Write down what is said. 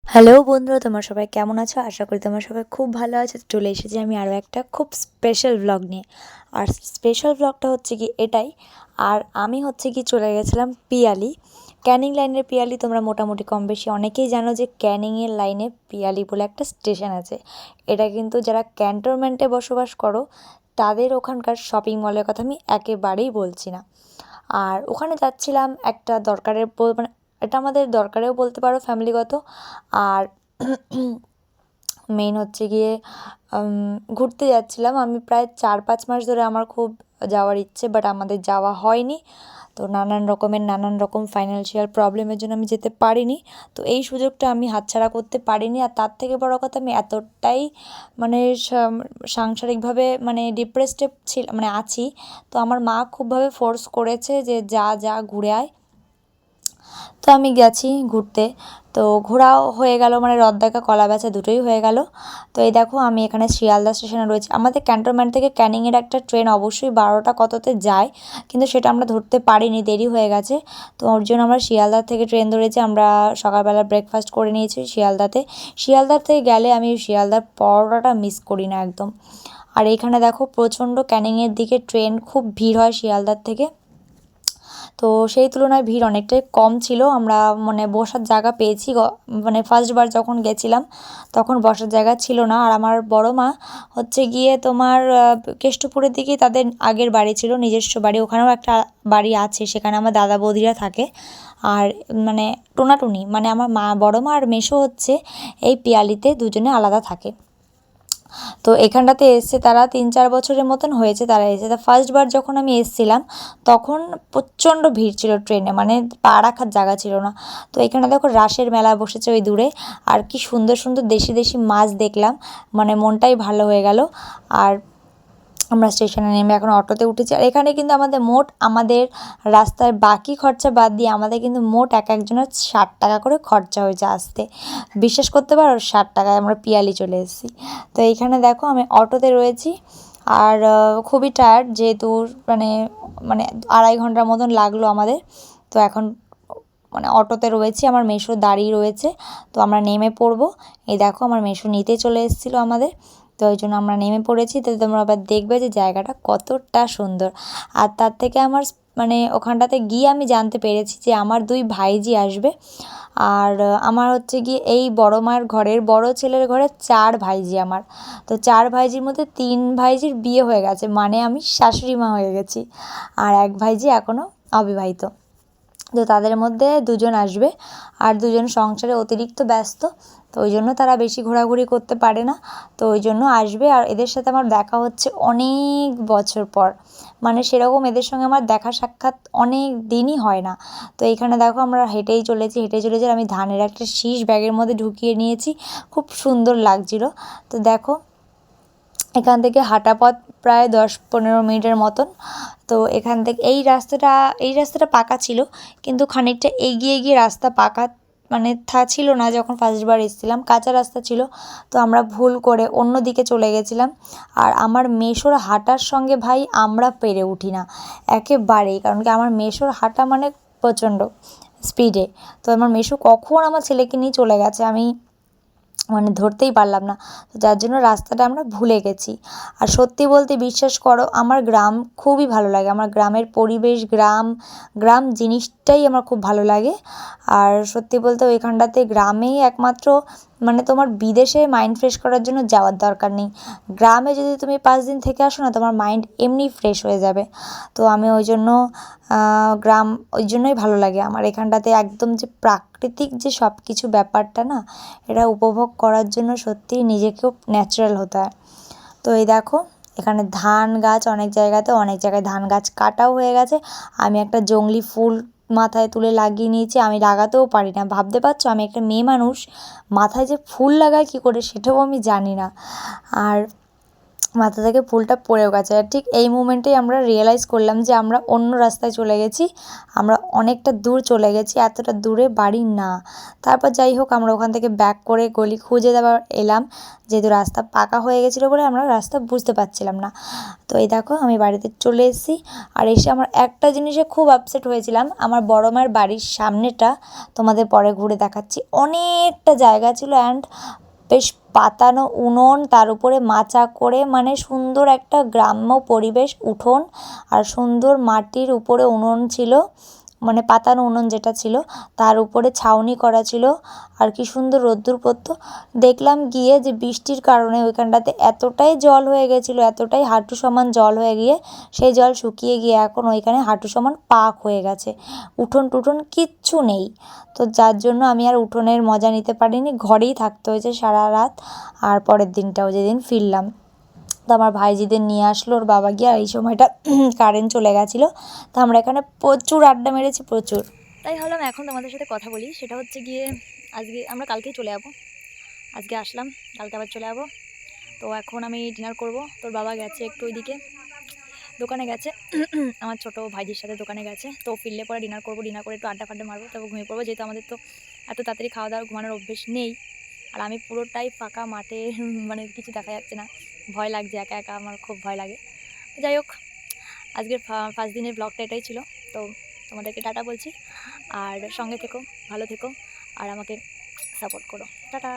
Hello বন্ধুরা, তোমরা সবাই কেমন আছো? আশা করি তোমরা সবাই খুব ভালো আছো। চলে এসেছি আমি আরও একটা খুব স্পেশাল ভ্লগ নিয়ে। আর স্পেশাল ভ্লগটা হচ্ছে কি এটাই। আর আমি হচ্ছে কি চলে গেছিলাম পিয়ালি, ক্যানিং লাইনের পিয়ালি। তোমরা মোটামুটি কম বেশি অনেকেই জানো যে ক্যানিংয়ের লাইনে পিয়ালি বলে একটা স্টেশন আছে। এটা কিন্তু যারা ক্যান্টনমেন্টে বসবাস করো তাদের ওখানকার শপিং মলের কথা আমি একেবারেই বলছি না। আর ওখানে যাচ্ছিলাম একটা দরকারের মানে এটা আমাদের দরকারেও বলতে পারো, ফ্যামিলিগত। আর মেইন হচ্ছে গিয়ে ঘুরতে যাচ্ছিলাম আমি। প্রায় 4-5 মাস ধরে আমার খুব যাওয়ার ইচ্ছে, বাট আমাদের যাওয়া হয়নি। তো নানান রকম ফাইন্যান্সিয়াল প্রবলেমের জন্য আমি যেতে পারিনি। তো এই সুযোগটা আমি হাতছাড়া করতে পারিনি। আর তার থেকে বড় কথা, আমি এতটাই মানে সাংসারিকভাবে মানে ডিপ্রেসডে মানে আছি। তো আমার মা খুবভাবে ফোর্স করেছে যে যা যা ঘুরে আয়। তো আমি গেছি ঘুরতে। তো ঘোরাও হয়ে গেল, মানে রথ দেখা কলা বেচা দুটোই হয়ে গেল। তো এই দেখো আমি এখানে শিয়ালদা স্টেশনে রয়েছি। আমাদের ক্যান্টনমেন্ট থেকে ক্যানিংয়ের একটা ট্রেন অবশ্যই 12টা কততে যায়, কিন্তু সেটা আমরা ধরতে পারিনি, দেরি হয়ে গেছে। তো ওর জন্য আমরা শিয়ালদার থেকে ট্রেন ধরেছি। আমরা সকালবেলা ব্রেকফাস্ট করে নিয়েছি শিয়ালদাতে। শিয়ালদার থেকে গেলে আমি শিয়ালদার পরোটাটা মিস করি না একদম। আর এইখানে দেখো প্রচণ্ড ক্যানিংয়ের দিকে ট্রেন খুব ভিড় হয় শিয়ালদার থেকে। তো সেই তুলনায় ভিড় অনেকটাই কম ছিল। আমরা মানে বসার জায়গা পেয়েছি, মানে ফার্স্টবার যখন গেছিলাম তখন বসার জায়গা ছিল না। আর আমার বড় মা হচ্ছে গিয়ে তোমার কেষ্টপুরের দিকেই তাদের আগের বাড়ি ছিল, নিজস্ব বাড়ি। ওখানেও একটা বাড়ি আছে, সেখানে আমার দাদা বৌদিরা থাকে। আর মানে টোনাটুনি মানে আমার বড় মা আর মেসো হচ্ছে এই পিয়ালিতে দুজনে আলাদা থাকে। তো এখানটাতে এসছে তারা 3-4 বছরের মতন হয়েছে তারা এসে। তা ফার্স্টবার যখন আমি এসছিলাম তখন প্রচণ্ড ভিড় ছিল ট্রেনে, মানে পা রাখার জায়গা ছিল না। তো এখানে দেখো রাসের মেলা বসেছে ওই দূরে। আর কি সুন্দর সুন্দর দেশি দেশি মাছ দেখলাম, মানে মনটাই ভালো হয়ে গেল। আর আমরা স্টেশনে নেমে এখন অটোতে উঠেছি। আর এখানে কিন্তু আমাদের রাস্তার বাকি খরচা বাদ দিয়ে আমাদের কিন্তু মোট এক একজনের 60 টাকা করে খরচা হয়েছে আসতে। বিশ্বাস করতে পারো, 60 টাকায় আমরা পিয়ালি চলে এসেছি। তো এইখানে দেখো আমি অটোতে রয়েছি। আর খুবই টায়ার্ড, যেহেতু মানে মানে 2.5 ঘন্টার মতন লাগলো আমাদের। তো এখন মানে অটোতে রয়েছি, আমার মেসো দাঁড়িয়ে রয়েছে। তো আমরা নেমে পড়বো। এই দেখো আমার মেসো নিতে চলে এসেছিলো আমাদের। তো ওই জন্য আমরা নেমে পড়েছি। তো তোমরা আবার দেখবে যে জায়গাটা কতটা সুন্দর। আর তার থেকে আমার মানে ওখানটাতে গিয়ে আমি জানতে পেরেছি যে আমার 2 ভাইঝি আসবে। আর আমার হচ্ছে গিয়ে এই বড় মার ঘরের বড় ছেলের ঘরে 4 ভাইঝি আমার। তো 4 ভাইঝির মধ্যে 3 ভাইঝির বিয়ে হয়ে গেছে, মানে আমি শাশুড়ি মা হয়ে গেছি। আর এক ভাইঝি এখনও অবিবাহিত। তো তাদের মধ্যে 2জন আসবে। আর 2জন সংসারে অতিরিক্ত ব্যস্ত, তো ওই জন্য তারা বেশি ঘোরাঘুরি করতে পারে না। তো ওই জন্য আসবে। আর এদের সাথে আমার দেখা হচ্ছে অনেক বছর পর, মানে সেরকম এদের সঙ্গে আমার দেখা সাক্ষাৎ অনেক দিনই হয় না। তো এইখানে দেখো আমরা হেঁটেই চলেছি। আর আমি ধানের একটা শীষ ব্যাগের মধ্যে ঢুকিয়ে নিয়েছি, খুব সুন্দর লাগছিল। তো দেখো এখান থেকে হাঁটা পথ প্রায় 10-15 মিনিটের মতন। তো এখান থেকে এই রাস্তাটা পাকা ছিল, কিন্তু খানিকটা এগিয়ে গিয়ে রাস্তা পাকা মানে ছিল না। যখন ফার্স্টবার এসেছিলাম কাঁচা রাস্তা ছিল। তো আমরা ভুল করে অন্য দিকে চলে গেছিলাম। আর আমার মেসোর হাঁটার সঙ্গে ভাই আমরা পেরে উঠি না একেবারেই, কারণ কি আমার মেসোর হাঁটা মানে প্রচণ্ড স্পিডে। তো আমার মেসো কখন আমার ছেলেকে নিয়ে চলে গেছে আমি মানে ধরতেই পারলাম না। তো যার জন্য রাস্তাটা আমরা ভুলে গেছি। আর সত্যি বলতে বিশ্বাস করো, আমার গ্রাম খুবই ভালো লাগে। আমার গ্রামের পরিবেশ, গ্রাম জিনিসটাই আমার খুব ভালো লাগে। আর সত্যি বলতে ওইখানটাতে গ্রামেই একমাত্র মানে তোমার বিদেশে মাইন্ড ফ্রেশ করার জন্য যাওয়ার দরকার নেই। গ্রামে যদি তুমি 5 দিন থেকে আসো না, তোমার মাইন্ড এমনি ফ্রেশ হয়ে যাবে। তো আমি ওই জন্য গ্রাম ওই জন্যই ভালো লাগে আমার। এখানটাতে একদম যে প্রাকৃতিক যে সব কিছু ব্যাপারটা না, এটা উপভোগ করার জন্য সত্যিই নিজেকেও ন্যাচারাল হতে হয়। তো এই দেখো এখানে ধান গাছ, অনেক জায়গায় ধান গাছ কাটাও হয়ে গেছে। আমি একটা জংলি ফুল মাথায় তুলে লাগিয়ে নিয়েছি, আমি লাগাতেও পারি না। ভাবতে পারছো আমি একটা মেয়ে মানুষ, মাথায় যে ফুল লাগায় কী করে সেটাও আমি জানি না। আর মাথা থেকে ফুলটা পড়েও গেছে। আর ঠিক এই মোমেন্টেই আমরা রিয়েলাইজ করলাম যে আমরা অন্য রাস্তায় চলে গেছি, আমরা অনেকটা দূর চলে গেছি, এতটা দূরে বাড়ি না। তারপর যাই হোক আমরা ওখান থেকে ব্যাক করে গলি খুঁজে আবার এলাম, যেহেতু রাস্তা পাকা হয়ে গেছিলো বলে আমরা রাস্তা বুঝতে পারছিলাম না। তো এই দেখো আমি বাড়িতে চলে এসেছি। আর এসে আমার একটা জিনিসে খুব আপসেট হয়েছিলাম, আমার বড় মায়ের বাড়ির সামনেটা তোমাদের পরে ঘুরে দেখাচ্ছি, অনেকটা জায়গা ছিল অ্যান্ড বেশ পাতানো উনুন, তার উপরে মাচা করে, মানে সুন্দর একটা গ্রাম্য পরিবেশ, উঠোন আর সুন্দর মাটির উপরে উনুন ছিল, মানে পাতানো উনুন যেটা ছিল, তার উপরে ছাউনি করা ছিল। আর কি সুন্দর রোদ্দুর পড়তো। দেখলাম গিয়ে যে বৃষ্টির কারণে ওইখানটাতে এতটাই জল হয়ে গেছিলো, এতটাই হাঁটু সমান জল হয়ে গিয়ে সেই জল শুকিয়ে গিয়ে এখন ওইখানে হাঁটু সমান পাক হয়ে গেছে, উঠোন টুঠোন কিচ্ছু নেই। তো যার জন্য আমি আর উঠোনের মজা নিতে পারিনি, ঘরেই থাকতে হয়েছে সারা রাত। আর পরের দিনটাও যেদিন ফিরলাম, তো আমার ভাইজিদের নিয়ে আসলো ওর বাবা গিয়ে, আর এই সময়টা কারেন্ট চলে গেছিলো। তো আমরা এখানে প্রচুর আড্ডা মেরেছি, প্রচুর। তাই ভাবলাম এখন তোমাদের সাথে কথা বলি। সেটা হচ্ছে গিয়ে আজকে আমরা কালকেই চলে যাবো, আজকে আসলাম কালকে আবার চলে যাবো। তো এখন আমি ডিনার করব। তোর বাবা গেছে একটু ওইদিকে দোকানে গেছে, আমার ছোটো ভাইজির সাথে দোকানে গেছে। তো ফিরলে পরে ডিনার করবো, ডিনার করে একটু আড্ডা ফাড্ডা মারবো, তারপর ঘুমিয়ে পড়বো, যেহেতু আমাদের তো এত তাড়াতাড়ি খাওয়া দাওয়া ঘুমানোর অভ্যেস নেই। আর আমি পুরোটাই ফাঁকা মাঠে, মানে কিছু দেখা যাচ্ছে না, ভয় লাগছে, একা একা আমার খুব ভয় লাগে। যাই হোক, আজকের ফার্স্ট দিনের ব্লগটা এটাই ছিল। তো তোমাদেরকে টাটা বলছি, আর সঙ্গে থেকো, ভালো থেকো, আর আমাকে সাপোর্ট করো। টাটা।